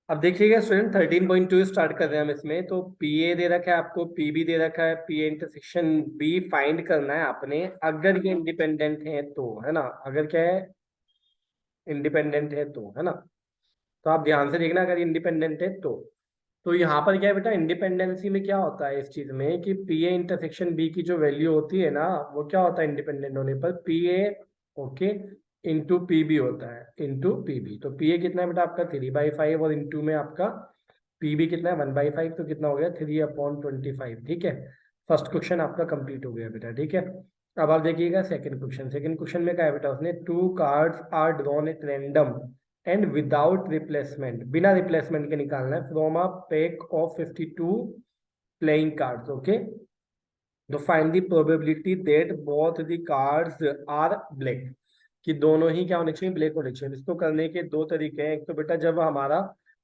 अब देखिएगा student 13.2 start कर रहे हैं हम इसमें। तो पी ए दे रखा है आपको, पी बी दे रखा है, P A intersection B find करना है आपने। अगर ये इंडिपेंडेंट है तो, है ना, अगर क्या है, इंडिपेंडेंट है तो, है ना। तो आप ध्यान से देखना, अगर इंडिपेंडेंट है तो यहाँ पर क्या है बेटा, इंडिपेंडेंसी में क्या होता है इस चीज में कि पी ए इंटरसेक्शन बी की जो वैल्यू होती है ना, वो क्या होता है इंडिपेंडेंट होने पर, P A, okay, into P B होता है, इंटू पी बी। तो पी ए कितना है बेटा आपका 3/5, और इंटू में आपका पी बी कितना है 1/5, तो कितना हो गया 3/25। ठीक है, फर्स्ट क्वेश्चन आपका कंप्लीट हो गया बेटा। ठीक है, अब आप देखिएगा सेकंड क्वेश्चन। सेकंड क्वेश्चन में क्या है बेटा, उसने two cards are drawn at random and without replacement, बिना रिप्लेसमेंट के निकालना है, from a pack of 52 playing cards. Okay, तो find the probability that both the cards are black, कि दोनों ही क्या होने चाहिए, ब्लैक होने चाहिए। इसको करने के दो तरीके हैं। एक तो बेटा जब हमारा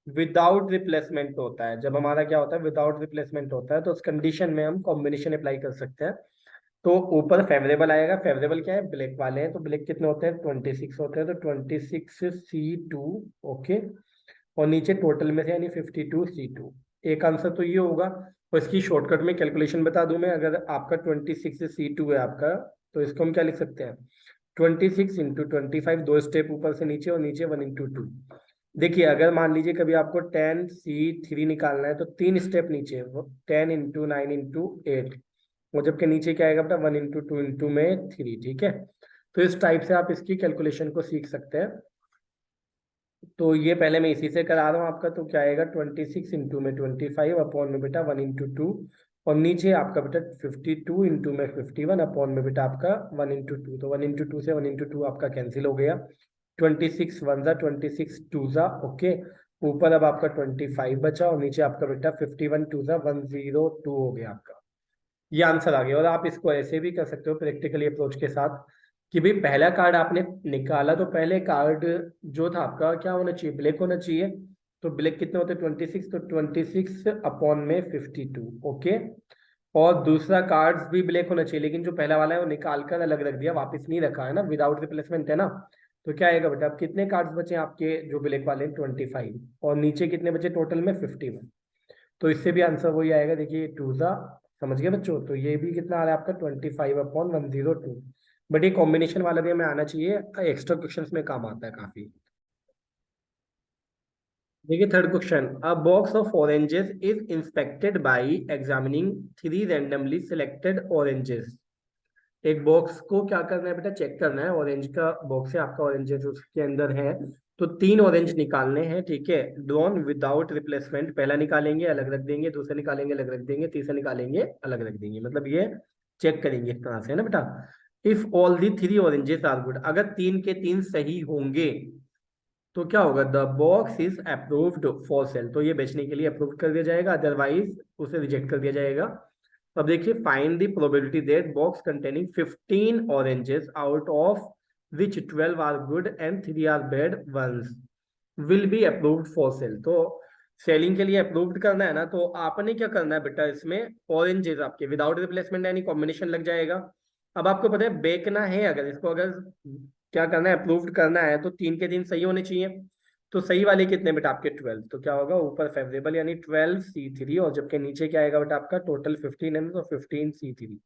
विदाउट रिप्लेसमेंट होता है, जब हमारा क्या होता है विदाउट रिप्लेसमेंट होता है, तो उस कंडीशन में हम कॉम्बिनेशन अप्लाई कर सकते हैं। तो ऊपर फेवरेबल आएगा, फेवरेबल क्या है, ब्लैक वाले हैं, तो ब्लैक कितने होते हैं 26 होते हैं, तो 26C2। ओके, और नीचे टोटल में से यानी 52C2। एक आंसर तो ये होगा। और इसकी शॉर्टकट में कैलकुलेशन बता दूं मैं, अगर आपका 26C2 है आपका, तो इसको हम क्या लिख सकते हैं, 26 × 25, दो स्टेप ऊपर से नीचे और नीचे 1 × 2। देखिए अगर मान लीजिए कभी आपको 10C3 निकालना है, तो तीन स्टेप नीचे, 10 × 9 × 8, और जबकि नीचे क्या आएगा बेटा 1 × 2 × 3। ठीक है, तो इस टाइप से आप इसकी कैलकुलेशन को सीख सकते हैं। तो ये पहले मैं इसी से करा रहा हूँ आपका, तो क्या आएगा 26 × 25 अपॉन में बेटा 1 × 2, और नीचे आपका बेटा 52 × 51 अपॉन में बेटा आपका 1 × 2। तो 1 × 2 से 1 × 2 आपका कैंसिल हो गया, 26 1 ज़ा 26 2 ज़ा। ओके, ऊपर अब आपका 25 बचा, और नीचे आपका बेटा 51 2 ज़ा 102 हो गया आपका। ये आंसर आ गया। और आप इसको ऐसे भी कर सकते हो प्रैक्टिकली अप्रोच के साथ, कि भाई पहला कार्ड आपने निकाला, तो पहले कार्ड जो था आपका क्या होना चाहिए, ब्लैक होना चाहिए। तो ब्लैक कितने होते हैं 26, तो 26 अपॉन में 52। ओके, और दूसरा कार्ड भी ब्लैक होना चाहिए, लेकिन जो पहला वाला है वो निकाल कर अलग रख दिया, वापस नहीं रखा है ना, विदाउट रिप्लेसमेंट है ना। तो क्या आएगा बेटा, अब कितने कार्ड्स बचे आपके जो ब्लैक वाले 25, और नीचे कितने बचे टोटल में 51। तो इससे भी आंसर वही आएगा। देखिए 2 ज़ा, समझ गए बच्चों, तो ये भी कितना आ रहा है आपका 25/102। बट ये कॉम्बिनेशन वाला भी हमें आना चाहिए, एक्स्ट्रा क्वेश्चंस में काम आता है काफी। देखिए third question, a box of oranges is inspected bye examining 3 randomly selected oranges. एक बॉक्स को क्या करना है बेटा, चेक करना है, ऑरेंज का बॉक्स है आपका, ऑरेंजेस उसके अंदर है, तो 3 ऑरेंज निकालने हैं। ठीक है, ड्रॉन विदाउट रिप्लेसमेंट, पहला निकालेंगे अलग रख देंगे, दूसरा निकालेंगे अलग रख देंगे, तीसरा निकालेंगे अलग रख देंगे, मतलब ये चेक करेंगे इस तरह से, है ना बेटा। If all the 3 oranges are good, अगर तीन के तीन सही होंगे तो क्या होगा, the box is approved for sale, तो ये बेचने के लिए अप्रूव कर दिया जाएगा, अदरवाइज उसे रिजेक्ट कर दिया जाएगा। अब देखिए find the probability that box containing 15 oranges out of which 12 are good and 3 are bad ones will be approved for sale. तो सेलिंग के लिए अप्रूव्ड करना है ना, तो आपने क्या करना है बेटा, इसमें ऑरेंजेस आपके विदाउट रिप्लेसमेंट यानी कॉम्बिनेशन लग जाएगा। अब आपको पता है बेचना है, अगर इसको अगर क्या करना है, अप्रूव्ड करना है, तो तीन के तीन सही होने चाहिए। तो सही वाले कितने बेटा आपके 12, तो क्या होगा ऊपर फेवरेबल यानी 12C3, और जबकि नीचे क्या आएगा बेटा आपका टोटल 15 है, तो 15C3।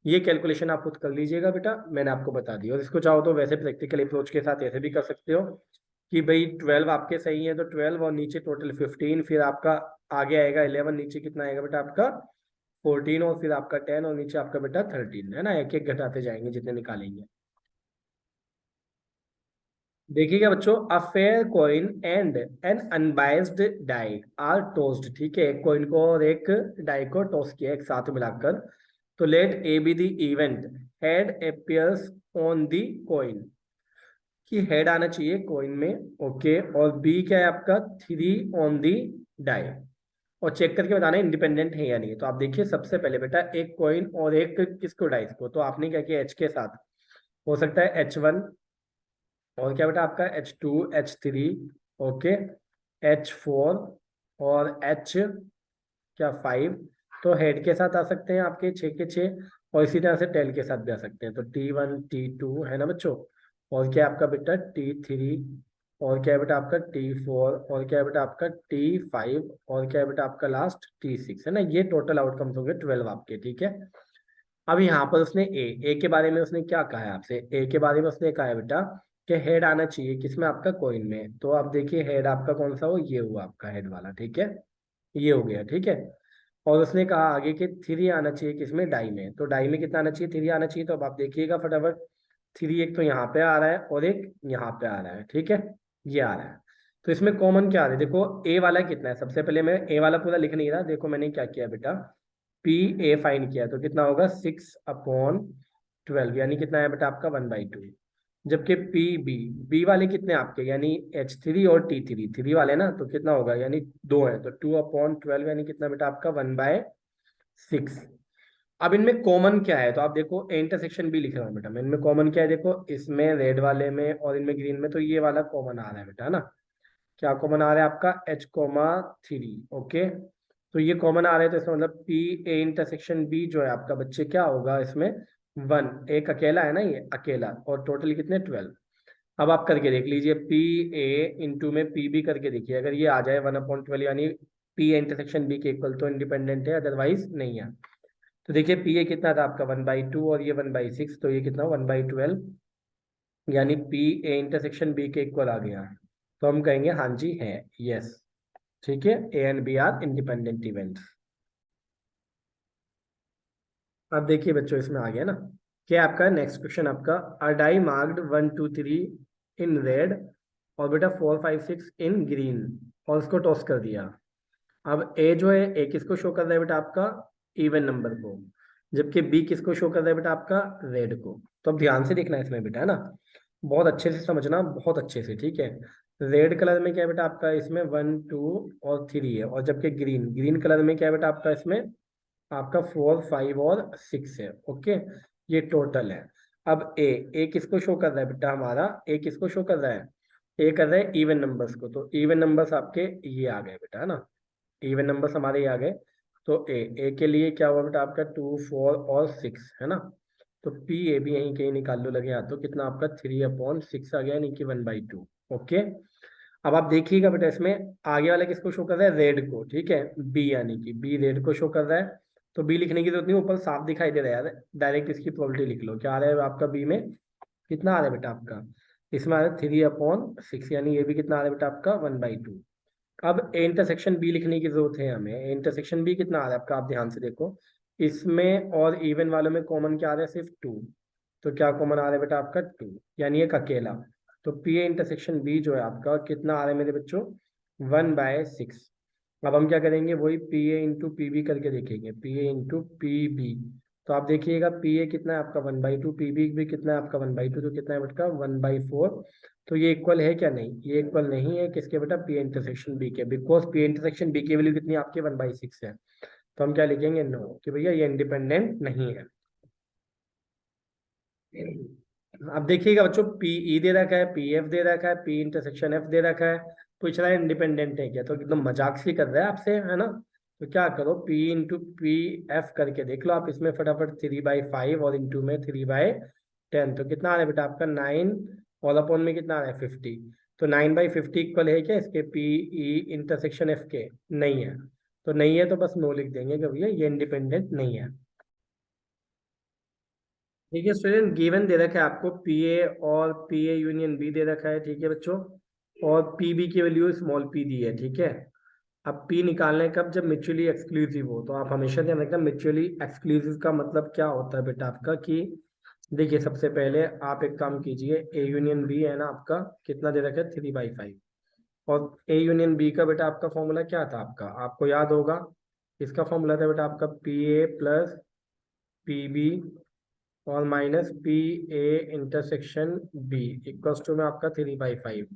ये कैलकुलेशन आप खुद कर लीजिएगा बेटा, मैंने आपको बता दिया। और इसको चाहो तो वैसे प्रैक्टिकल अप्रोच के साथ ऐसे भी कर सकते हो, कि भाई 12 आपके सही है तो 12, और नीचे टोटल 15, फिर आपका आगे आएगा 11, नीचे कितना आएगा बेटा आपका 14, और फिर आपका 10, और नीचे आपका बेटा 13, है ना, एक एक घटाते जाएंगे जितने निकालेंगे। देखिएगा बच्चों, a fair coin and an unbiased die are tossed. ठीक है, एक कॉइन को और एक डाई को टॉस किया एक साथ मिलाकर, तो let A be the event, head appears on the coin, कि हेड आना चाहिए कॉइन में। ओके, और बी क्या है आपका 3 ऑन दी डाई, और चेक करके बताना इंडिपेंडेंट है या नहीं। तो आप देखिए सबसे पहले बेटा एक कॉइन और एक किसको, डाइस को, तो आपने क्या किया एच के साथ, हो सकता है H1, और क्या बेटा आपका H2 H3, ओके, H4, और H क्या 5, तो हेड के साथ आ सकते हैं आपके 6 के 6, और इसी तरह से टेल के साथ भी आ सकते हैं, तो T1 T2 है ना बच्चों, और क्या आपका बेटा T3, और क्या है बेटा आपका T4 और क्या है बेटा आपका T5 और क्या है बेटा आपका लास्ट T6 है ना। ये टोटल आउटकम्स हो गए 12 आपके, ठीक है। अब यहाँ पर उसने ए के बारे में उसने क्या कहा है आपसे, ए के बारे में उसने कहा है बेटा कि हेड आना चाहिए किसमें, आपका कॉइन में। तो आप देखिए हेड आपका कौन सा हो, ये हुआ आपका हेड वाला, ठीक है, ये हो गया, ठीक है। और उसने कहा आगे कि 3 आना चाहिए किसमें, डाई में। तो डाई में कितना आना चाहिए, 3 आना चाहिए। तो अब आप देखिएगा फटाफट, 3 एक तो यहाँ पे आ रहा है और एक यहाँ पे आ रहा है, ठीक है, ये आ रहा है। तो इसमें कॉमन क्या आ रहा है, देखो ए वाला कितना है। सबसे पहले मैं ए वाला पूरा लिख नहीं रहा, देखो मैंने क्या किया बेटा, पी ए फाइंड किया तो कितना होगा 6/12, यानी कितना है बेटा आपका 1/2। जबकि पी बी, बी वाले कितने आपके, यानी H3 और T3 वाले ना, तो कितना होगा, यानी 2 है तो 2/12, यानी कितना बेटा आपका 1/6। अब इनमें कॉमन क्या है, तो आप देखो इंटरसेक्शन भी लिख रहा हूँ बेटा मैं, इनमें कॉमन क्या है, देखो इसमें रेड वाले में और इनमें ग्रीन में, तो ये वाला कॉमन आ रहा है बेटा, है ना। क्या कॉमन आ रहा है आपका H3, ओके। तो ये कॉमन आ रहा है, तो इसका मतलब पी ए इंटरसेक्शन बी जो है आपका बच्चे क्या होगा इसमें 1, एक अकेला है ना ये अकेला, और टोटल कितने 12। अब आप करके देख लीजिए, पी ए इंटू में पी बी करके देखिए, अगर ये आ जाए 1/12 यानी पी ए इंटरसेक्शन बी के इक्वल, तो इंडिपेंडेंट है, अदरवाइज नहीं है। तो देखिए पी ए कितना था आपका 1/2 और ये 1/6, तो ये कितना 1/12, यानी पी ए इंटरसेक्शन बी के इक्वल आ गया। तो हम कहेंगे हाँ जी है, यस, ठीक है, A and B are independent events. अब देखिए बच्चों इसमें आ गया ना, क्या आपका नेक्स्ट क्वेश्चन आपका, अ डाई मार्क्ड 1 2 3 इन रेड और बेटा 4 5 6 इन ग्रीन, और उसको टॉस कर दिया। अब ए जो है, ए किसको शो कर रहा है बेटा आपका, इवन नंबर को, जबकि बी किसको शो कर रहा है बेटा आपका, रेड को। तो अब ध्यान से देखना है इसमें बेटा, है ना, बहुत अच्छे से समझना, बहुत अच्छे से, ठीक है। रेड कलर में क्या है बेटा आपका, इसमें 1 2 और 3 है, और जबकि ग्रीन ग्रीन कलर में क्या है बेटा आपका, इसमें आपका 4 5 और 6 है, ओके। ये टोटल है। अब ए किसको शो कर रहा है बेटा हमारा, ए किसको शो कर रहा है, ए कर रहा है इवन नंबर्स को। तो इवन नंबर्स आपके ये आ गए बेटा, है ना, इवन नंबर्स हमारे ये आ गए। तो ए के लिए क्या हुआ बेटा आपका 2 4 और 6, है ना। तो पी ए भी यहीं कहीं निकाल लो लगे हाथ, तो कितना आपका 3/6 आ गया, यानी कि 1/2, ओके। अब आप देखिएगा बेटा इसमें आगे वाला किसको शो कर रहा है, रेड को, ठीक है, बी, यानी कि बी रेड को शो कर रहा है। तो बी लिखने की जरूरत नहीं, ऊपर साफ दिखाई दे रहा है यार, डायरेक्ट इसकी प्रोबेबिलिटी लिख लो, क्या आ रहा है आपका बी में, कितना आ रहा है बेटा आपका, इसमें आ रहा है 3/6, यानी ये भी कितना आ रहा है बेटा आपका 1/2। अब ए इंटरसेक्शन बी लिखने की जरूरत है हमें, ए इंटरसेक्शन बी कितना आ रहा है आपका, आप ध्यान से देखो, इसमें और इवन वालों में कॉमन क्या आ रहा है, सिर्फ 2। तो क्या कॉमन आ रहा है बेटा आपका 2, यानी एक अकेला। तो पी ए इंटरसेक्शन बी जो है आपका कितना आ रहा है मेरे बच्चों, 1/6। अब हम क्या करेंगे, वही P A into P B करके देखेंगे, P A into P B. तो आप देखिएगा पी ए कितना है आपका 1/2, पी बी भी कितना है आपका 1/2, तो कितना है बेटा 1/4। तो ये इक्वल है क्या, नहीं, ये इक्वल नहीं है किसके बेटा, पी इंटरसेक्शन बी के, बिकॉज पी इंटरसेक्शन बी की वैल्यू कितनी है आपके 1/6 है। तो हम क्या लिखेंगे, नो, कि भैया ये इंडिपेंडेंट नहीं है। अब देखिएगा बच्चों, पी ई दे रखा है, पी एफ दे रखा है, पी इंटरसेक्शन एफ दे रखा है, पूछ रहा है इंडिपेंडेंट है क्या, तो एकदम मजाक से कर रहा है आपसे, है ना। तो क्या करो, पी इंटू पी एफ करके देख लो आप इसमें फटाफट, 3/5 और इंटू में 3/10, तो कितना आ रहा है बेटा आपका 9, और अपॉन में कितना आ रहा है 50। तो 9/50 इक्वल है क्या इसके, पी ई इंटरसेक्शन एफ के, नहीं है। तो नहीं है तो बस नो लिख देंगे कि भैया ये इंडिपेंडेंट नहीं है। ठीक है स्टूडेंट, गिवन दे रखा है आपको पी ए और पी ए यूनियन बी दे रखा है, ठीक है बच्चों, और पी बी की वैल्यू स्मॉल पी दी है, ठीक है। अब पी निकालने कब, जब म्यूचुअली एक्सक्लूसिव हो। तो आप हमेशा ध्यान रखना, म्यूचुअली एक्सक्लूसिव का मतलब क्या होता है बेटा आपका, कि देखिए सबसे पहले आप एक काम कीजिए, ए यूनियन बी है ना आपका, कितना दे रखा है 3/5, और ए यूनियन बी का बेटा आपका फॉर्मूला क्या था आपका, आपको याद होगा, इसका फॉर्मूला था बेटा आपका P A plus P B और minus P A intersection B equals to में आपका 3/5।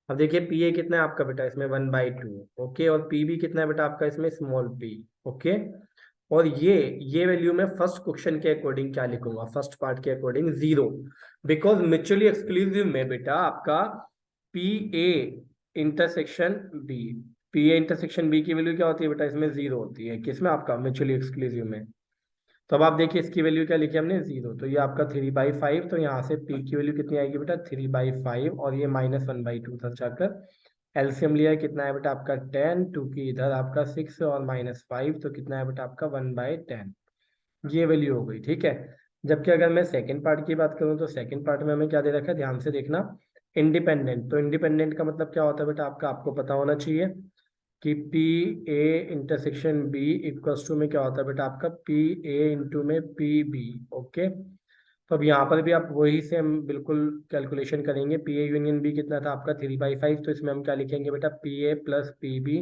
अब देखिए पी ए कितना है आपका बेटा इसमें 1/2, ओके, और पी बी कितना है बेटा आपका इसमें स्मॉल पी, ओके। और ये वैल्यू मैं फर्स्ट क्वेश्चन के अकॉर्डिंग क्या लिखूंगा, फर्स्ट पार्ट के अकॉर्डिंग 0, बिकॉज म्यूचुअली एक्सक्लूसिव में बेटा आपका P A intersection B, P A intersection B की वैल्यू क्या होती है बेटा इसमें 0 होती है, किसमें आपका म्यूचुअली एक्सक्लूसिव में। तो अब आप देखिए इसकी वैल्यू क्या लिखी हमने 0, तो ये आपका 3/5, तो यहाँ से पी की वैल्यू कितनी आएगी बेटा 3/5, और ये -1/2 था जाकर एलसीएम लिया है, कितना है बेटा आपका 10, 2 की इधर आपका 6 और -5, तो कितना है बेटा आपका 1/10, ये वैल्यू हो गई, ठीक है। जबकि अगर मैं सेकंड पार्ट की बात करूं तो सेकंड पार्ट में हमें क्या दे रखा है, ध्यान से देखना, इंडिपेंडेंट। तो इंडिपेंडेंट का मतलब क्या होता है बेटा आपका, आपको पता होना चाहिए कि P A intersection B equals to में क्या होता है बेटा आपका पी ए इंटू में पी बी। ओके, तो अब यहाँ पर भी आप वही से हम बिल्कुल कैलकुलेशन करेंगे। पी ए यूनियन बी कितना था आपका 3/5, तो इसमें हम क्या लिखेंगे बेटा P A plus P B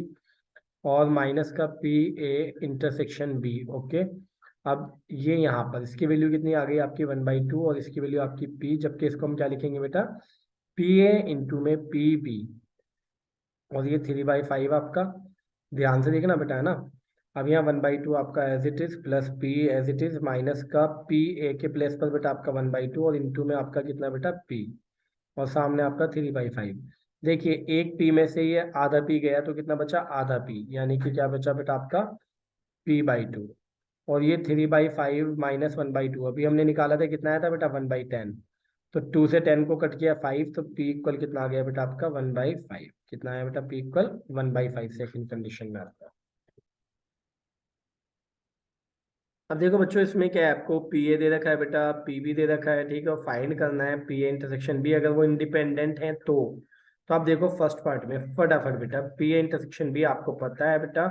और माइनस का P A intersection B. Okay, अब ये यहाँ पर इसकी वैल्यू कितनी आ गई आपकी 1/2 और इसकी वैल्यू आपकी पी, जबकि इसको हम क्या लिखेंगे बेटा पी ए इंटू में पी बी, और ये 3/5 आपका, ध्यान से देखना बेटा, है ना। अब यहाँ 1/2 आपका as it is plus P as it is minus का पी ए के प्लेस पर बेटा आपका 1/2 और इंटू में आपका कितना बेटा पी, और सामने आपका 3/5। देखिए एक पी में से ये आधा पी गया तो कितना बचा आधा पी, यानी कि क्या बचा बेटा आपका p/2, और ये 3/5 माइनस 1/2 अभी हमने निकाला था, कितना आया था बेटा 1/10, तो 2 से 10 को कट किया 5, तो p इक्वल कितना आ गया बेटा आपका 1/5, कितना आया बेटा p इक्वल 1/5 सेकंड कंडीशन में आपका। अब देखो बच्चों इसमें क्या है, आपको पी ए दे रखा है बेटा, पी बी दे रखा है, ठीक है, और फाइंड करना है पी ए इंटरसेक्शन बी, अगर वो इंडिपेंडेंट है तो आप देखो फर्स्ट पार्ट में फटाफट बेटा पी ए इंटरसेक्शन बी आपको पता है बेटा,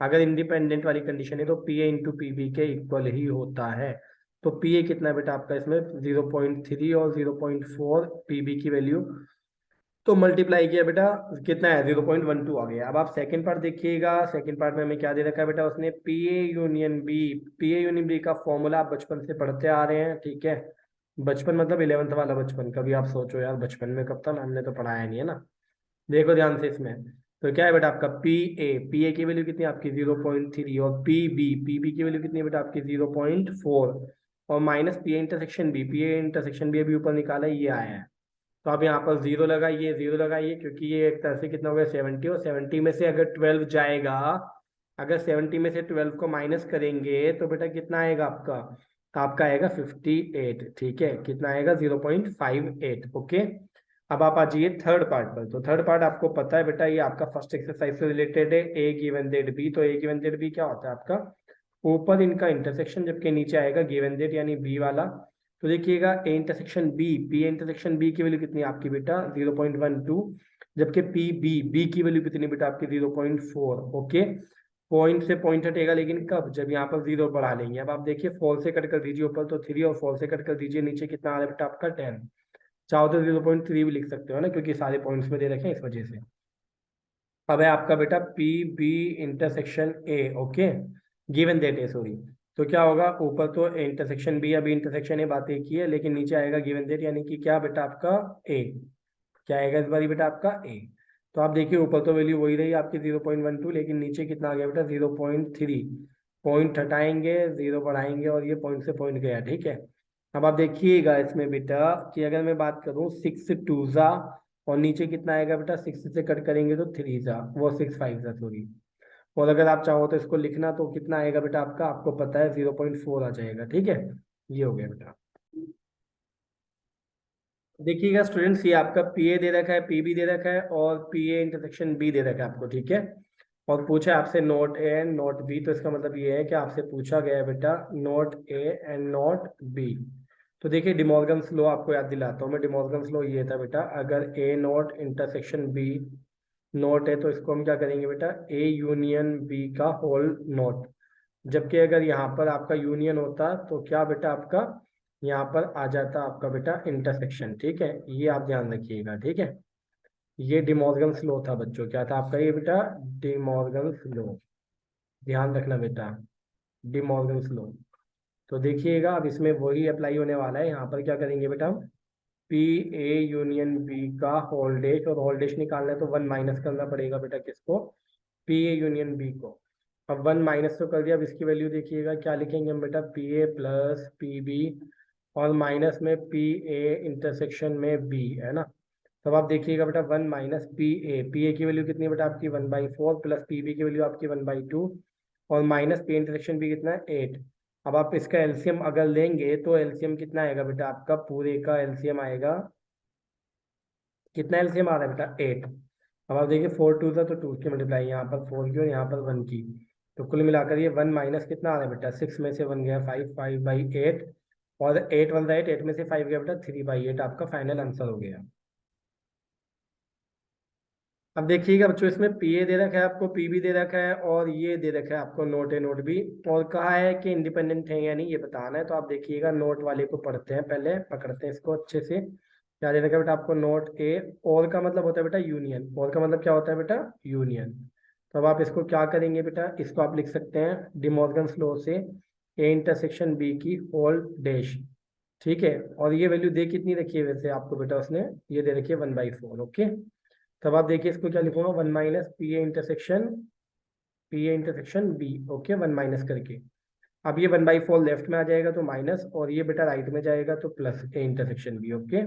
अगर इंडिपेंडेंट वाली कंडीशन है तो P A into P B के इक्वल ही होता है। तो पी ए कितना है बेटा आपका इसमें 0.3 और 0.4 पी बी की वैल्यू, तो मल्टीप्लाई किया बेटा कितना है 0.12 आ गया। अब आप सेकंड पार्ट देखिएगा, सेकंड पार्ट में हमें क्या दे रखा है बेटा, उसने P A union B, P A union B का फॉर्मूला आप बचपन से पढ़ते आ रहे हैं, ठीक है, बचपन मतलब 11th वाला बचपन, कभी आप सोचो यार बचपन में कब था, हमने तो पढ़ाया नहीं है ना। देखो ध्यान से इसमें, तो क्या है बेटा आपका पी ए की वैल्यू कितनी है आपकी 0.3, और पी बी की वैल्यू कितनी है बेटा आपकी 0.4, और minus P A intersection B अभी ऊपर निकाला है, ये आया है। तो आप यहाँ पर जीरो लगाइए, क्योंकि ये एक तरह से कितना हो गया 70, और 70 में से अगर 12 जाएगा, अगर 70 में से 12 को माइनस करेंगे तो बेटा कितना आएगा आपका, आपका आएगा 58, ठीक है, कितना आएगा 0.58। ओके, अब आप आ जाइए थर्ड पार्ट पर। तो थर्ड पार्ट आपको पता है बेटा, ये आपका फर्स्ट एक्सरसाइज से रिलेटेड है, ए गिवन दैट बी। तो ए गिवन दैट बी क्या होता है आपका, ऊपर इनका इंटरसेक्शन, जबकि नीचे आएगा गिवन दैट यानी बी वाला। तो देखिएगा A intersection B, P intersection B की वैल्यू कितनी है आपकी बेटा 0.12, जबकि पी बी बी की वैल्यू कितनी बेटा आपकी 0.4। ओके, पॉइंट से पॉइंट हटेगा, लेकिन कब, जब यहाँ पर 0 बढ़ा लेंगे। अब आप देखिए 4 से कट कर दीजिए ऊपर तो 3, और 4 से कट कर दीजिए नीचे, कितना आ रहा है बेटा आपका 10। चाहो तो 0.3 भी लिख सकते हो ना, क्योंकि सारे पॉइंट्स में दे रखे हैं इस वजह से। अब है आपका बेटा P B intersection A. Okay, given that A, sorry, तो क्या होगा, ऊपर तो इंटरसेक्शन बी, अभी इंटरसेक्शन ए बात एक ही है, लेकिन नीचे आएगा गिवन दैट, यानी कि क्या बेटा आपका ए, क्या आएगा इस बारी बेटा आपका ए। तो आप देखिए ऊपर तो वैल्यू वही रही आपकी 0.12, लेकिन नीचे कितना आ गया बेटा 0.3, पॉइंट हटाएंगे 0 बढ़ाएंगे, और ये पॉइंट से पॉइंट गया, ठीक है। अब आप देखिएगा इसमें बेटा कि अगर मैं बात करूं 6 2 और नीचे कितना आएगा बेटा 6 से कट करेंगे तो 3 वो 6 5 सॉरी, और अगर आप चाहो तो इसको लिखना तो कितना आएगा बेटा आपका, आपको पता है 0.4 आ जाएगा, ठीक है। ये हो गया बेटा। देखिएगा स्टूडेंट्स, ये आपका पी ए दे रखा है, पी बी दे रखा है, और पी ए इंटरसेक्शन बी दे रखा है आपको, ठीक है। और पूछा है आपसे not A and not B, तो इसका मतलब ये है कि आपसे पूछा गया है बेटा not A and not B. तो देखिए डिमॉर्गन्स लॉ आपको याद दिलाता हूँ मैं, डिमॉर्गन्स लॉ ये था बेटा, अगर ए नोट इंटरसेक्शन बी नोट है तो इसको हम क्या करेंगे बेटा ए यूनियन बी का होल नोट, जबकि अगर यहाँ पर आपका यूनियन होता तो क्या बेटा आपका यहाँ पर आ जाता आपका बेटा इंटरसेक्शन, ठीक है, ये आप ध्यान रखिएगा, ठीक है। ये डिमॉर्गन्स लॉ था बच्चों, क्या था आपका ये बेटा डिमॉर्गन्स लॉ, ध्यान रखना बेटा, डिमॉर्गन्स लॉ। तो देखिएगा अब इसमें वही अप्लाई होने वाला है, यहाँ पर क्या करेंगे बेटा हम पी ए यूनियन बी का होल डैश, और होल डैश निकालना है तो 1 माइनस करना पड़ेगा बेटा किसको, पी ए यूनियन बी को। अब 1 माइनस तो कर दिया, अब इसकी वैल्यू देखिएगा क्या लिखेंगे हम बेटा P A plus P B, और माइनस में पी ए इंटरसेक्शन में बी, है ना। तब आप देखिएगा बेटा 1 माइनस पी ए की वैल्यू कितनी है बेटा आपकी 1/4, प्लस पी बी की वैल्यू आपकी 1/2, और माइनस पी इंटरसेक्शन बी कितना है 8। अब आप इसका एलसीएम अगर लेंगे तो एलसीएम कितना आएगा बेटा, आपका पूरे का एलसीएम आएगा, कितना एलसीएम आ रहा है बेटा, 8। अब आप देखिए 4 टू था तो 2 की मल्टीप्लाई, यहाँ पर 4 की और यहाँ पर 1 की, तो कुल मिलाकर ये 1 माइनस कितना आ रहा है बेटा, 6 में से 1 गया 5, 5/8, और 8 1 8, 8 में से 5 गया बेटा 3/8, आपका फाइनल आंसर हो गया। अब देखिएगा बच्चों, इसमें पीए दे रखा है आपको, पीबी दे रखा है, और ये दे रखा है आपको नोट ए नोट बी, और कहा है कि इंडिपेंडेंट है या नहीं ये बताना है। तो आप देखिएगा नोट वाले को पढ़ते हैं, पहले पकड़ते हैं इसको अच्छे से। क्या दे रखा है बेटा आपको, नोट ए, और का मतलब होता है बेटा यूनियन, और का मतलब क्या होता है बेटा, यूनियन। तो अब आप इसको क्या करेंगे बेटा, इसको आप लिख सकते हैं डिमॉर्गन्स लॉ से, ए इंटरसेक्शन बी की होल डैश, ठीक है। और ये वैल्यू दे कितनी रखी है वैसे आपको बेटा उसने, ये दे रखी है 1/4, ओके। तब आप देखिए इसको क्या लिखूंगा, 1 minus P A intersection B, okay, 1 minus करके। अब ये 1/4 लेफ्ट में आ जाएगा तो माइनस, और ये बेटा राइट में जाएगा तो plus A intersection B, okay.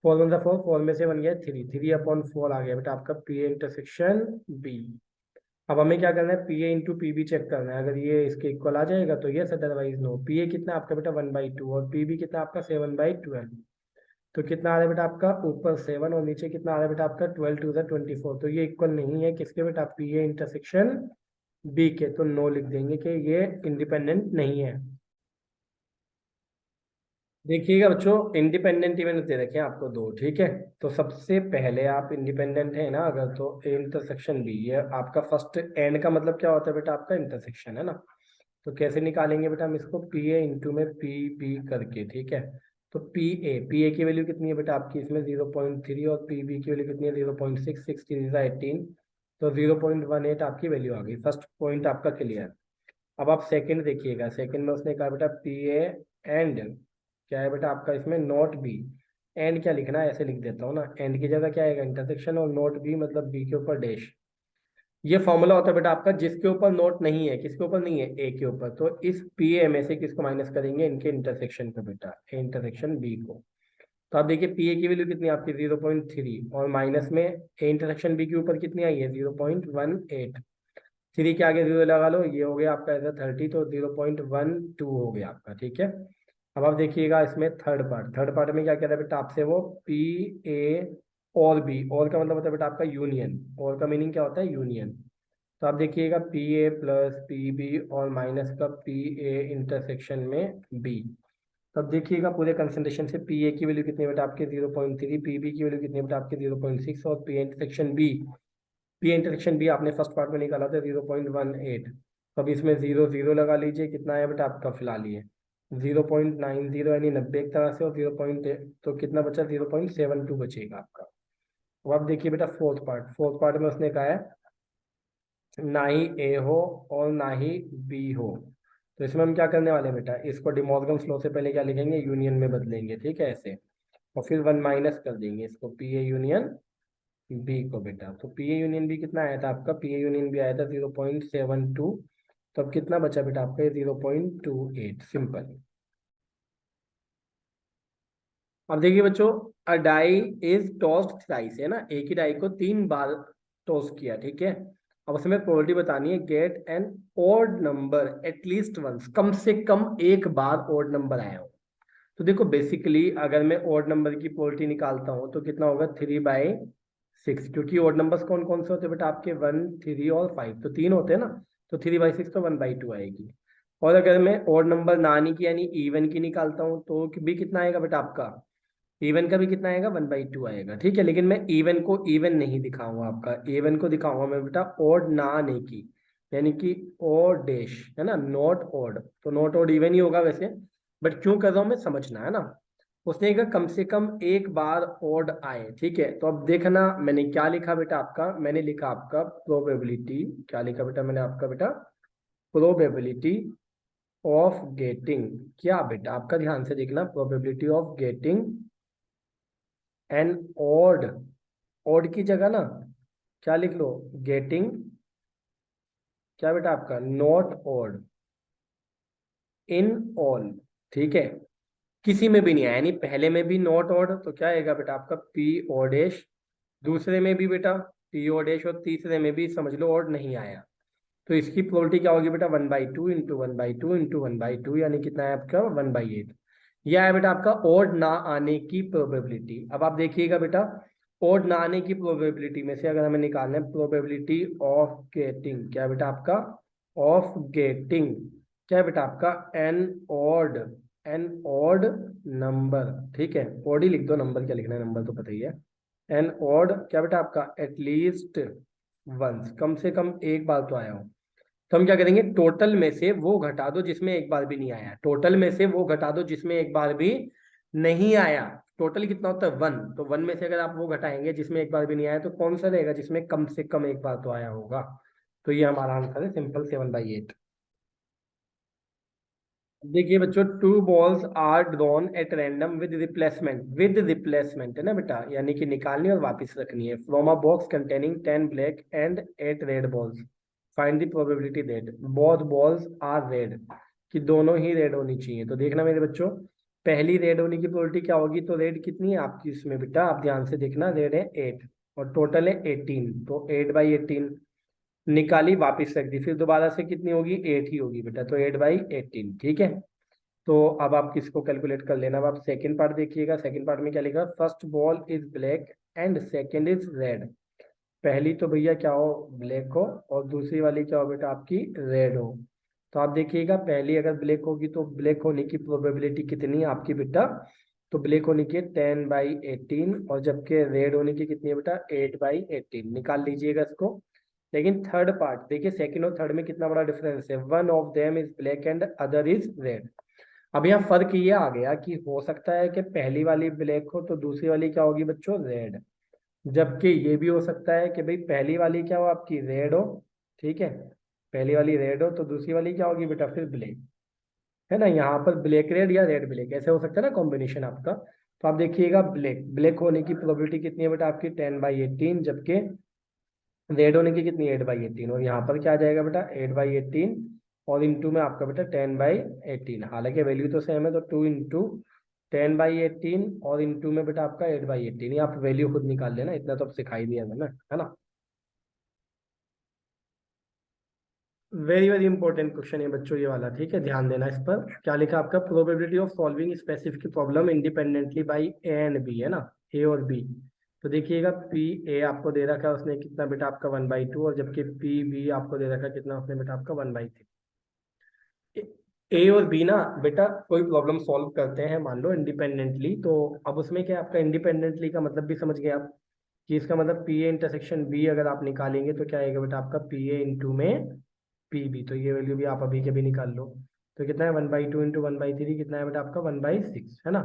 4 1 4, 4 में से 1 गया 3, 3/4 आ गया बेटा आपका पी ए इंटरसेक्शन बी। अब हमें क्या करना है, P A into P B check करना है, अगर ये इसके इक्वल आ जाएगा तो yes, otherwise no. P A कितना आपका बेटा 1/2, और पी बी कितना आपका 7/12, तो कितना आ रहा है बेटा आपका, ऊपर 7 और नीचे कितना आ रहा है बेटा आपका 12 टू 24, तो ये इक्वल नहीं है किसके बेटा, पी ए इंटरसेक्शन बी के, तो नो लिख देंगे कि ये इंडिपेंडेंट नहीं है। देखिएगा बच्चों, इंडिपेंडेंट इवेंट दे रखे हैं आपको दो, ठीक है। तो सबसे पहले आप इंडिपेंडेंट है ना अगर, तो ए इंटरसेक्शन बी, ये आपका फर्स्ट एंड का मतलब क्या होता है बेटा, आपका इंटरसेक्शन है ना। तो कैसे निकालेंगे बेटा हम इसको, पी ए इंटू में पी बी करके, ठीक है। तो पी ए की वैल्यू कितनी है बेटा आपकी इसमें 0.3, और पी बी की वैल्यू कितनी है 0.6, 6 तो 0.18 आपकी वैल्यू आ गई। फर्स्ट पॉइंट आपका क्लियर। अब आप सेकंड देखिएगा, सेकंड में उसने कहा बेटा पी ए एंड, क्या है बेटा आपका इसमें, नोट बी। एंड क्या लिखना है, ऐसे लिख देता हूँ ना, एंड की जगह क्या आएगा, इंटरसेक्शन, और नोट बी मतलब बी के ऊपर डैश। ये फॉर्मूला होता है बेटा आपका, जिसके ऊपर नोट नहीं है, किसके ऊपर नहीं है, ए के ऊपर, तो इस पी ए में से किसको माइनस करेंगे, इनके इंटरसेक्शन को बेटा, ए इंटरसेक्शन बी को। तो आप देखिए पी ए की वैल्यू कितनी है आपकी 0.3, और माइनस में ए इंटरसेक्शन बी के ऊपर कितनी आई है 0.18, 3 के आगे 0 लगा लो, ये हो गया आपका ऐसा 30, तो 0.12 हो गया आपका, ठीक है। अब आप देखिएगा इसमें थर्ड पार्ट में क्या कह रहा है बेटा आपसे, वो पी ए और बी, और का मतलब होता है बेटा आपका यूनियन, और का मीनिंग क्या होता है, यूनियन। तो आप देखिएगा P A plus P B और माइनस का पी ए इंटरसेक्शन में बी। तब देखिएगा पूरे कंसंट्रेशन से पी ए की वैल्यू कितनी है बेटा आपके 0.3, पी बी की वैल्यू कितनी है बेटा आपके 0.6, और पी इंटरसेक्शन बी आपने फर्स्ट पार्ट में निकाला था 0.18। तो अब इसमें 0 0 लगा लीजिए, कितना है बेटा आपका फिलहाल ये 0.90, यानी 90 एक तरह से, और 0. तो कितना बचा 0.72 बचेगा आपका। अब आप देखिए बेटा फोर्थ पार्ट में उसने कहा है ना ही ए हो और ना ही बी हो। तो इसमें हम क्या करने वाले हैं बेटा, इसको डिमॉर्गन्स लॉ से पहले क्या लिखेंगे, यूनियन में बदलेंगे, ठीक है ऐसे, और फिर 1 माइनस कर देंगे इसको पी ए यूनियन बी को बेटा। तो पी ए यूनियन बी कितना आया था आपका, पी ए यूनियन बी आया था 0.72, तो अब कितना बचा बेटा आपका 0.28, सिंपल। अब देखिए बच्चों, अ डाई इज टॉस्ड थ्राइस, है ना, एक ही डाई को 3 बार टॉस किया, ठीक है। अब उसमें प्रोबेबिलिटी बतानी है, get an odd number at least once, कम से कम एक बार ओड नंबर आया हो। तो देखो बेसिकली अगर मैं ओड नंबर की प्रोबेबिलिटी निकालता हूँ तो कितना होगा 3/6, क्योंकि ओड नंबर्स कौन कौन से होते हैं बेटा आपके, 1 3 और 5, तो 3 होते हैं ना, तो 3/6 तो 1/2 आएगी। और अगर मैं ओड नंबर नानी की यानी इवन की निकालता हूँ तो भी कितना आएगा बेटा आपका, इवन का भी कितना आएगा 1/2 आएगा, ठीक है। लेकिन मैं इवन को इवन नहीं दिखाऊंगा आपका, इवन को दिखाऊंगा मैं बेटा ओड ना आने की, यानी कि ओड डैश, है ना, नॉट ओड, तो नॉट ओड इवन ही होगा वैसे, बट क्यों कर रहा हूं मैं, समझना है ना। उसने कहा कम से कम एक बार ओड आए, ठीक है। तो अब देखना मैंने क्या लिखा बेटा आपका, मैंने लिखा आपका प्रोबेबिलिटी, क्या लिखा बेटा मैंने आपका बेटा, प्रोबेबिलिटी ऑफ गेटिंग, क्या बेटा आपका ध्यान से देखना, probability of getting an odd, odd की जगह ना क्या लिख लो, गेटिंग, क्या बेटा आपका नॉट ओड इन ऑल, ठीक है। किसी में भी नहीं आया, यानी पहले में भी नॉट ओड, तो क्या आएगा बेटा आपका पी ओडेश, दूसरे में भी बेटा पी ओडेश, और तीसरे में भी समझ लो ओड नहीं आया। तो इसकी प्रोबेबिलिटी क्या होगी बेटा 1/2 इंटू 1/2 इंटू 1/2, यानी कितना है आपका 1/8। यह है बेटा आपका ओड ना आने की प्रोबेबिलिटी। अब आप देखिएगा बेटा, ओड ना आने की प्रोबेबिलिटी में से अगर हमें निकालना है प्रोबेबिलिटी ऑफ गेटिंग, क्या बेटा आपका ऑफ गेटिंग, क्या बेटा आपका एन ऑड नंबर, ठीक है, ओड ही लिख दो, नंबर क्या लिखना है, नंबर तो पता ही है। एन ऑड क्या बेटा आपका एटलीस्ट वंस, कम से कम एक बार तो आया हो। तो हम क्या करेंगे, टोटल में से वो घटा दो जिसमें एक बार भी नहीं आया, टोटल में से वो घटा दो जिसमें एक बार भी नहीं आया। टोटल कितना होता है 1, तो 1 में से अगर आप वो घटाएंगे जिसमें एक बार भी नहीं आया, तो कौन सा रहेगा जिसमें कम से कम एक बार तो आया होगा। तो ये हमारा आंसर है सिंपल 7/8। देखिए बच्चों, 2 balls are drawn at random with replacement है ना बेटा, यानी कि निकालनी और वापस रखनी है, from a box containing 10 black and 8 red balls, find the probability that both balls are red, कि दोनों ही रेड होनी चाहिए। तो देखना मेरे बच्चों, पहली रेड होने की प्रोबेबिलिटी क्या होगी, तो रेड कितनी है आपकी इसमें बेटा, आप ध्यान से देखना, रेड है 8 और टोटल है 18, तो 8/18 निकाली वापस रख दी, फिर दोबारा से कितनी होगी 8 ही होगी बेटा, तो 8/18, ठीक है। तो अब आप किसको कैलकुलेट कर लेना। अब आप सेकंड पार्ट देखिएगा, सेकंड पार्ट में क्या लिखा, first ball is black and second is red. पहली तो भैया क्या हो, ब्लैक हो, और दूसरी वाली क्या हो बेटा आपकी रेड हो। तो आप देखिएगा, पहली अगर ब्लैक होगी तो ब्लैक होने की प्रोबेबिलिटी कितनी है आपकी बेटा, तो ब्लैक होने की 10/18, और जबकि रेड होने की कितनी है बेटा 8/18, निकाल लीजिएगा इसको। लेकिन थर्ड पार्ट देखिए, सेकंड और थर्ड में कितना बड़ा डिफरेंस है, one of them is black and other is red. अब यहाँ फर्क ये आ गया कि हो सकता है कि पहली वाली ब्लैक हो तो दूसरी वाली क्या होगी बच्चों रेड, जबकि ये भी हो सकता है कि भाई पहली वाली क्या हो आपकी रेड हो, ठीक है, पहली वाली रेड हो तो दूसरी वाली क्या होगी बेटा फिर ब्लैक, है ना। यहाँ पर ब्लैक रेड या रेड ब्लैक ऐसे हो सकता है ना कॉम्बिनेशन आपका। तो आप देखिएगा, ब्लैक ब्लैक होने की प्रोबेबिलिटी कितनी है बेटा आपकी 10/18, जबकि रेड होने की कितनी 8/18, और यहाँ पर क्या आ जाएगा बेटा 8/18, और इंटू में आपका बेटा 10/18, हालांकि वैल्यू तो सेम है, तो 2 इंटू 10/18 और इंटू में बेटा आपका 8/18, ये आप वैल्यू खुद निकाल लेना, इतना तो अब सिखाई दिया था ना, है ना। वेरी वेरी इंपॉर्टेंट क्वेश्चन है बच्चों ये वाला, ठीक है, ध्यान देना इस पर। क्या लिखा आपका, probability of solving specific problem independently by A and B, है ना, ए और बी। तो देखिएगा, पी ए आपको दे रखा है उसने कितना बेटा आपका 1/2, और जबकि पी बी आपको दे रखा है कितना उसने बेटा आपका 1/3। ए और बी ना बेटा, कोई प्रॉब्लम सॉल्व करते हैं मान लो इंडिपेंडेंटली, तो अब उसमें क्या आपका इंडिपेंडेंटली का मतलब भी समझ गए आप, कि इसका मतलब पी ए इंटरसेक्शन बी अगर आप निकालेंगे तो क्या आएगा बेटा आपका पी ए इंटू में पी बी, तो ये वैल्यू भी आप अभी के भी निकाल लो। तो कितना है 1/2 इंटू 1/3, कितना है बेटा आपका 1/6, है ना।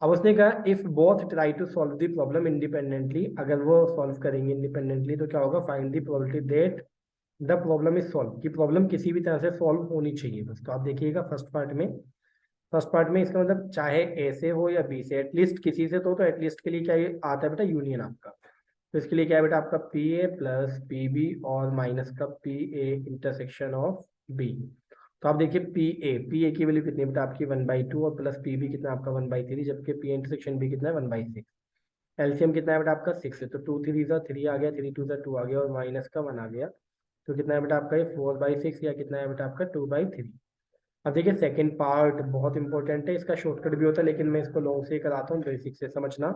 अब उसने कहा if both try to solve the problem independently, अगर वो सॉल्व करेंगे इंडिपेंडेंटली तो क्या होगा, find the probability that the problem is solve, की प्रॉब्लम किसी भी तरह से सॉल्व होनी चाहिए बस। तो आप देखिएगा फर्स्ट पार्ट में इसका मतलब चाहे ए से हो या बी से, एटलीस्ट किसी से तो एटलीस्ट के लिए क्या ये आता है बेटा यूनियन आपका। तो इसके लिए क्या है बेटा आपका P A plus P B और माइनस का P A intersection of B. तो आप देखिए पी ए की वैल्यू कितनी है बेटा आपकी 1/2, और प्लस पी बी कितना आपका 1/3, जबकि पी इंटरसेक्शन बी कितना है 1/6। एलसीएम कितना है बेटा आपका 6 है, तो 2 3 आ गया, 3 2 2 आ गया, और माइनस का 1 आ गया, तो कितना है बेटा आपका ये 4/6, या कितना है बेटा आपका 2/3। अब देखिए सेकंड पार्ट बहुत इंपॉर्टेंट है, इसका शॉर्टकट भी होता है, लेकिन मैं इसको लॉन्ग से कराता हूँ, बेसिक से समझना।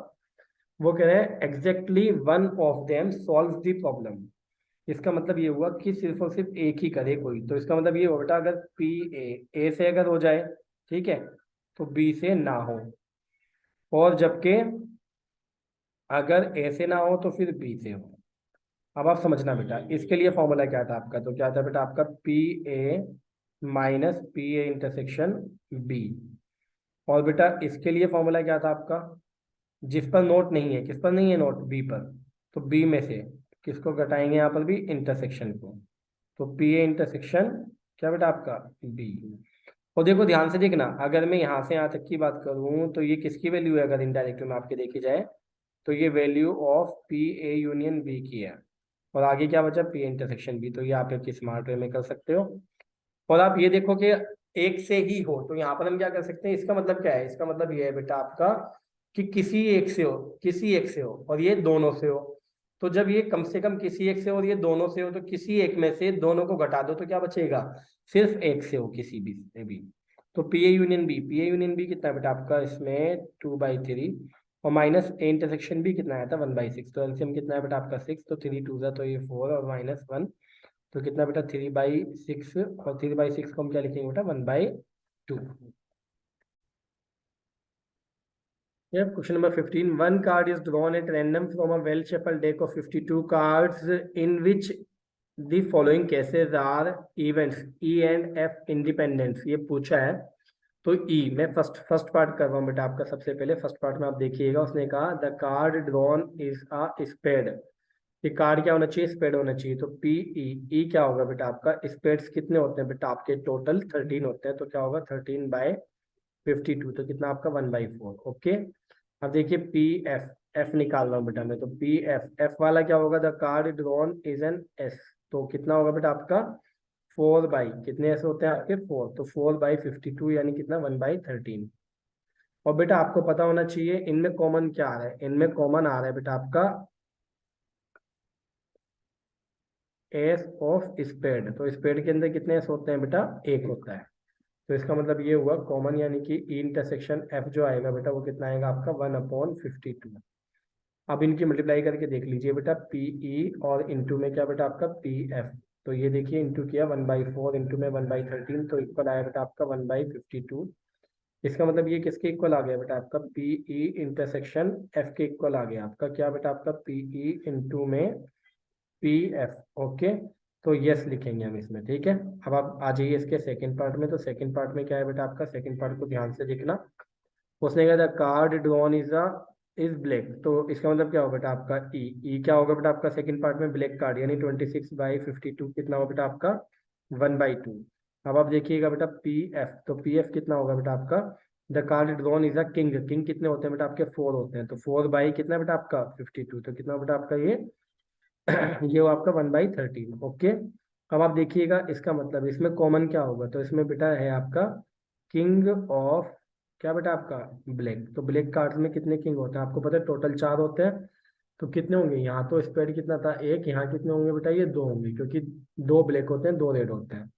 वो कह रहे हैं exactly one of them solve the problem. इसका मतलब ये हुआ कि सिर्फ और सिर्फ एक ही करे कोई, तो इसका मतलब ये हुआ बेटा अगर पी ए से अगर हो जाए, ठीक है, तो बी से ना हो, और जबकि अगर ए से ना हो तो फिर बी से हो। अब आप समझना बेटा, इसके लिए फॉर्मूला क्या था आपका, तो क्या था बेटा आपका P A minus P A intersection B, और बेटा इसके लिए फॉर्मूला क्या था आपका, जिस पर नोट नहीं है, किस पर नहीं है नोट, बी पर, तो बी में से किसको घटाएंगे यहाँ पर भी, इंटरसेक्शन को। तो पी ए इंटरसेक्शन क्या बेटा आपका बी। और देखो ध्यान से देखना, अगर मैं यहाँ से यहाँ तक की बात करूँ तो ये किसकी वैल्यू है, अगर इनडायरेक्ट में आपके देखी जाए तो ये value of P A union B की है, और आगे क्या बचा पी इंटरसेक्शन बी, तो ये आप एक स्मार्ट वे में कर सकते हो। और आप ये देखो कि एक से ही हो, तो यहाँ पर हम क्या कर सकते हैं, इसका मतलब क्या है, इसका मतलब ये है बेटा आपका कि किसी एक से हो, किसी एक से हो, और ये दोनों से हो। तो जब ये कम से कम किसी एक से और ये दोनों से हो, तो किसी एक में से दोनों को घटा दो तो क्या बचेगा, सिर्फ एक से हो किसी भी से भी। तो P A union B, P A union B कितना है बेटा आपका इसमें 2/3, और माइनस ए इंटरसेक्शन बी कितना आया था 1/6, तो एलसीएम कितना है बेटा आपका 6, तो 3 2 जा तो ये 4 और -1, तो कितना बेटा 3/6, और 3/6 को हम क्या लिखेंगे बेटा 1/2। Question number 15. One card is drawn at random from a well-shuffled deck of 52 cards in which the following cases are events E and F independence. ये पूछा है। तो E मैं फर्स्ट पार्ट कर रहा हूँ बेटा आपका। सबसे पहले फर्स्ट पार्ट में आप देखिएगा, उसने कहा the card drawn is a spade. ये कार्ड क्या होना चाहिए, स्पेड होना चाहिए। तो पी ई क्या होगा बेटा आपका, स्पेड्स कितने होते हैं बेटा आपके, टोटल 13 होते हैं, तो क्या होगा 13/52, तो कितना आपका 1/4। ओके, अब देखिए पी एफ निकाल रहा हूँ बेटा मैं, तो पी एफ वाला क्या होगा, the card drawn is an S, तो कितना होगा बेटा आपका 4 कितने ऐसे होते हैं आपके 4, तो 4/52 यानी कितना 1/13। और बेटा आपको पता होना चाहिए इनमें कॉमन क्या आ रहा है, इनमें कॉमन आ रहा है बेटा आपका एस ऑफ स्पेड। तो स्पेड के अंदर कितने एस होते हैं बेटा, एक होता है। तो इसका मतलब ये हुआ कॉमन, यानी कि ई इंटरसेक्शन एफ जो आएगा बेटा वो कितना आएगा आपका 1/52। अब इनकी मल्टीप्लाई करके देख लीजिए बेटा, पी ई और इंटू में क्या बेटा आपका पी एफ। तो ये देखिए इंटू किया 1/4 इंटू में 1/13, तो इक्वल आया बेटा आपका 1/52। इसका मतलब ये किसके इक्वल आ गया बेटा आपका पी ई इंटरसेक्शन एफ के इक्वल आ गया आपका क्या बेटा आपका पी ई इंटू में पी एफ। ओके, तो यस लिखेंगे हम इसमें, ठीक है। अब आप आ जाइए इसके सेकंड पार्ट में। तो सेकंड पार्ट में क्या है बेटा आपका, सेकंड पार्ट को ध्यान से देखना। उसने कहा था कार्ड ड्रॉन इज ब्लैक, तो इसका मतलब क्या होगा बेटा आपका ई क्या होगा बेटा आपका सेकंड पार्ट में ब्लैक कार्ड, यानी 26/52 कितना होगा बेटा आपका 1/2। अब आप देखिएगा बेटा पी एफ, तो पी एफ कितना होगा बेटा आपका, the card drawn is a king, king कितने होते हैं बेटा आपके 4 होते हैं, तो 4 कितना बेटा आपका 52, तो कितना बेटा आपका ये वो आपका 1/13। ओके, अब आप देखिएगा इसका मतलब इसमें कॉमन क्या होगा, तो इसमें बेटा है आपका किंग ऑफ क्या बेटा आपका ब्लैक। तो ब्लैक कार्ड्स में कितने किंग होते हैं आपको पता है, टोटल 4 होते हैं। तो कितने होंगे यहाँ, तो स्पेड कितना था एक, यहाँ कितने होंगे बेटा ये 2 होंगे, क्योंकि 2 ब्लैक होते हैं 2 रेड होते हैं।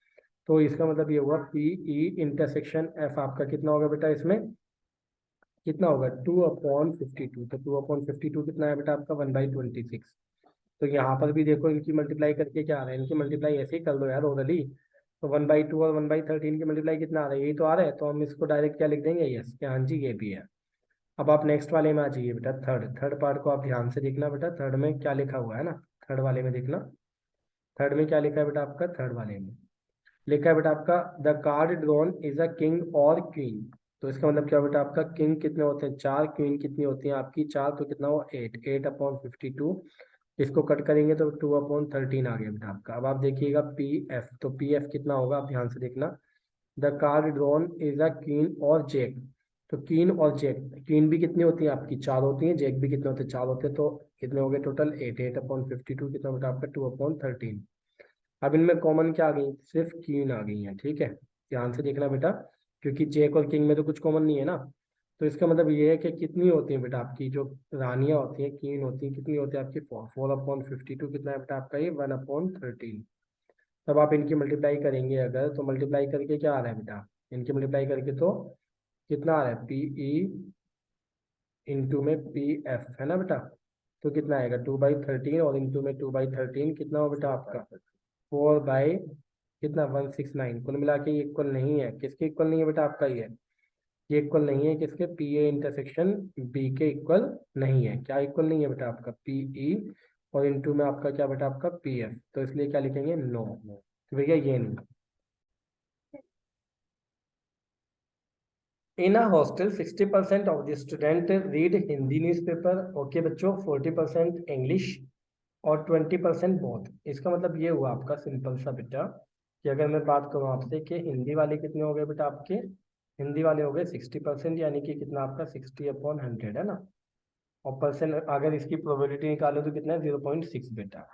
तो इसका मतलब ये हुआ पी ई इंटरसेक्शन एफ आपका कितना होगा बेटा इसमें, कितना होगा 2/52, तो 2/52 कितना है बेटा आपका 1/26। तो यहाँ पर भी देखो इनकी मल्टीप्लाई करके क्या आ रहा है, इनकी मल्टीप्लाई ऐसे ही कर लो यार ओरली। तो 1/2 और 1/13 की मल्टीप्लाई कितना आ रहा है, यही तो आ रहा है, तो हम इसको डायरेक्ट क्या लिख देंगे यस, क्या हाँ जी ये भी है। अब आप नेक्स्ट वाले में आ जाइए बेटा, थर्ड पार्ट को आप ध्यान से देखना बेटा, थर्ड में क्या लिखा हुआ है ना, थर्ड वाले में देखना, थर्ड में क्या लिखा है बेटा आपका, थर्ड वाले में लिखा है बेटा आपका the card drawn is a king और क्वीन। तो इसका मतलब क्या बेटा आपका किंग कितने होते हैं 4, क्वीन कितनी होती है आपकी 4, तो कितना हो 8/52। इसको कट करेंगे तो 2/13 आ गया बेटा आपका। अब आप देखिएगा पी एफ, तो पी एफ कितना होगा आप ध्यान से देखना, the card drawn is a queen और जैक। तो क्वीन और जैक, क्वीन भी कितनी होती है आपकी 4 होती है, जैक भी कितने होते हैं 4 होते हैं, तो कितने हो गए टोटल 8/52 कितना बेटा आपका 2/13। अब इनमें कॉमन क्या आ गई, सिर्फ क्वीन आ गई है, ठीक है। ध्यान से देखना बेटा, क्योंकि जैक और किंग में तो कुछ कॉमन नहीं है ना। तो इसका मतलब ये है कि कितनी होती है बेटा आपकी जो रानियां होती हैं क्वीन होती हैं, कितनी होती है आपकी 4/52 कितना है बेटा आपका ये 1/13। तब आप इनकी मल्टीप्लाई करेंगे अगर, तो मल्टीप्लाई करके क्या आ रहा है बेटा, इनकी मल्टीप्लाई करके तो कितना आ रहा है पी ई इंटू में पी एफ है ना बेटा, तो कितना आएगा 2/13 और इंटू में 2/13 कितना हो बेटा आपका 4 कितना 169। कुल मिला के ये इक्वल नहीं है, किसके इक्वल नहीं है बेटा आपका ये इक्वल नहीं है किसके, पी ए इंटरसेक्शन बी के इक्वल नहीं है। क्या इक्वल नहीं है बेटा आपका पी ई और इंटू में आपका क्या बेटा आपका पी एफ, तो इसलिए क्या लिखेंगे नो, तो भैया ये नहीं। In a hostel 60% of the student read Hindi newspaper, okay बच्चों, 40% इंग्लिश और 20% बोथ। इसका मतलब ये हुआ आपका सिंपल सा बेटा कि अगर मैं बात करूँ आपसे कि हिंदी वाले कितने हो गए बेटा आपके, हिंदी वाले हो गए 60%, यानी कि कितना आपका 60/100 है ना। और परसेंट अगर इसकी प्रोबेबिलिटी निकालो तो कितना है 0.6 बेटा।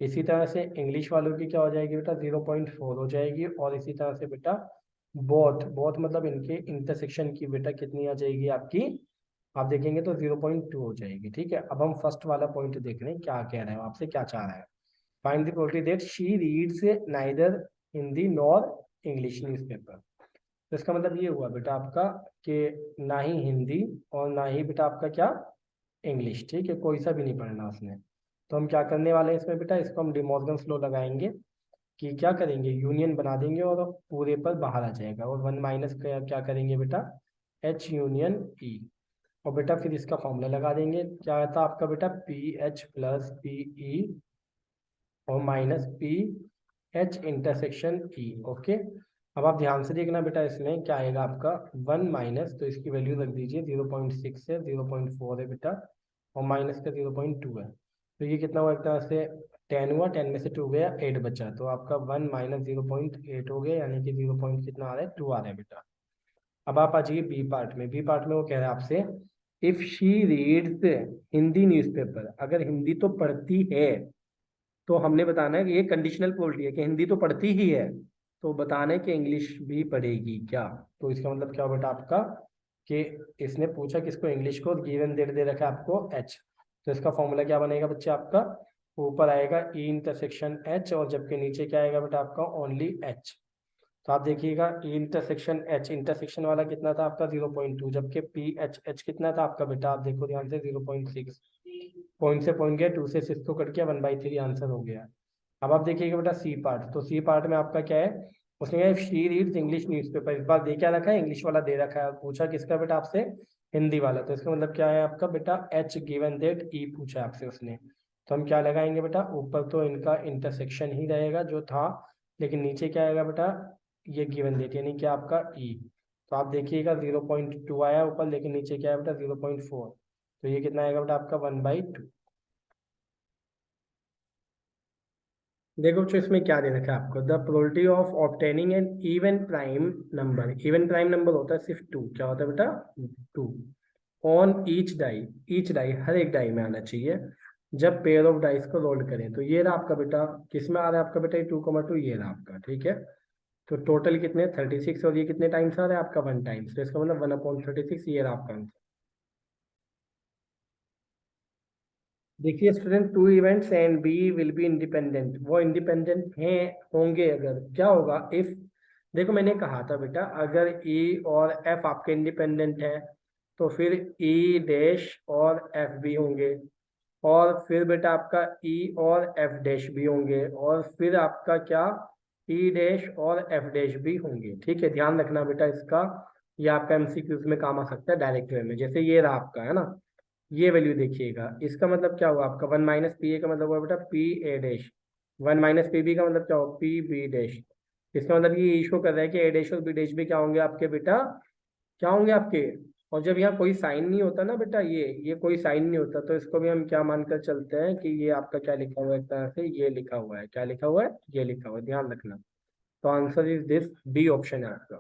इसी तरह से इंग्लिश वालों की क्या हो जाएगी बेटा 0.4 हो जाएगी, और इसी तरह से बेटा बोथ बोथ मतलब इनके इंटरसेक्शन की बेटा कितनी आ जाएगी आपकी आप देखेंगे तो 0.2 हो जाएगी। ठीक है, अब हम फर्स्ट वाला पॉइंट देख रहे हैं क्या कह रहा है, आपसे क्या चाह रहा है। Find the probability that she reads neither Hindi nor English newspaper. तो इसका मतलब ये हुआ बेटा आपका कि ना ही हिंदी और ना ही बेटा आपका क्या, इंग्लिश। ठीक है, कोई सा भी नहीं पढ़ना उसने। तो हम क्या करने वाले हैं इसमें बेटा, इसको हम डिमॉर्गन्स लॉ लगाएंगे कि क्या करेंगे, यूनियन बना देंगे और पूरे पर बाहर आ जाएगा, और वन माइनस का क्या करेंगे बेटा, एच यूनियन ई। और बेटा फिर इसका फॉर्मूला लगा देंगे, क्या था आपका बेटा, P H plus P E और minus P H intersection E. Okay, अब आप ध्यान से देखना बेटा, इसमें क्या आएगा आपका, वन माइनस, तो इसकी वैल्यू रख दीजिए 0.6 है, 0.4 है बेटा, और माइनस का 0.2 है। तो ये कितना हुआ एक तरह से, 10 हुआ, 10 में से 2 गया, 8 बचा, तो आपका 1 माइनस 0.8 हो गया, यानी कि 0 पॉइंट कितना आ रहा है, 2 आ रहा है बेटा। अब आप आ जाइए बी पार्ट में। बी पार्ट में वो कह रहा है आपसे, if she reads Hindi newspaper, अगर हिंदी तो पढ़ती है, तो हमने बताना है कि ये कंडीशनल प्रोबेबिलिटी है कि हिंदी तो पढ़ती ही है, तो बताना है कि इंग्लिश भी पढ़ेगी क्या। तो इसका मतलब क्या हो बेटा आपका, कि इसने पूछा किसको, इंग्लिश को, गिवन डेट दे रखा है आपको एच। तो इसका फॉर्मूला क्या बनेगा बच्चे आपका, ऊपर आएगा ई इंटरसेक्शन एच, और जबकि नीचे क्या आएगा बेटा आपका, ओनली एच। तो आप देखिएगा ई इंटरसेक्शन एच, इंटरसेक्शन वाला कितना था आपका 0.2, जबकि पी एच एच कितना था आपका बेटा, आप देखो ध्यान से 0.6। पॉइंट से पॉइंट गया, 2 से 6 को कट गया, 1/3 आंसर हो गया। अब आप देखिएगा बेटा सी पार्ट, तो सी पार्ट में आपका क्या है, उसने कहा शी रीड्स इंग्लिश न्यूज़पेपर, इस बार दे क्या रखा है, इंग्लिश वाला दे रखा है, पूछा किसका बेटा आपसे, हिंदी वाला। तो इसका मतलब क्या है आपका बेटा, एच गिवन दैट ई पूछा आपसे उसने। तो हम क्या लगाएंगे बेटा, ऊपर तो इनका इंटरसेक्शन ही रहेगा जो था, लेकिन नीचे क्या आएगा बेटा, ये गिवन दैट, यानी कि आपका ई। तो आप देखिएगा 0.2 आया ऊपर, लेकिन नीचे क्या है बेटा 0.4, तो ये कितना आएगा बेटा आपका 1/2। देखो बच्चों इसमें क्या दे रखा है आपको, the probability of obtaining an even prime number, even prime number होता है सिर्फ 2, क्या होता है बेटा, 2 on each die, each die हर एक डाई में आना चाहिए, जब पेयर ऑफ डाइस को रोल करें। तो ये रहा आपका बेटा, किस में आ रहा है आपका बेटा, ये 2,2, ये रहा आपका। ठीक है, तो टोटल कितने 36, और ये कितने टाइम्स आ रहा है आपका 1 टाइम्स, तो इसका मतलब 1/36, ये रहा आपका आंसर। देखिए student, two events and B will be independent, वो इंडिपेंडेंट हैं, होंगे अगर, क्या होगा इफ, देखो मैंने कहा था बेटा, अगर ई और एफ आपके इंडिपेंडेंट हैं, तो फिर ई डैश और एफ भी होंगे, और फिर बेटा आपका ई और एफ डैश भी होंगे, और फिर आपका क्या, ई डैश और एफ डैश भी होंगे। ठीक है, ध्यान रखना बेटा इसका, ये आपका एमसीक्यूज में काम आ सकता है डायरेक्ट वे में, जैसे ये रहा आपका, है ना, ये वैल्यू देखिएगा, इसका मतलब क्या हुआ आपका, 1 माइनस पी ए का मतलब हुआ बेटा P A dash, 1 minus P B का मतलब क्या हुआ, पी बी डैश। इसका मतलब ये इशू कर रहा है कि ए डैश और बी डैश भी क्या होंगे आपके बेटा, क्या होंगे आपके। और जब यहाँ कोई साइन नहीं होता ना बेटा, ये कोई साइन नहीं होता, तो इसको भी हम क्या मानकर चलते हैं कि ये आपका क्या लिखा हुआ है, एक तरह से ये लिखा हुआ है, क्या लिखा हुआ है, ये लिखा हुआ है, ध्यान रखना। तो answer is this, B option है आपका।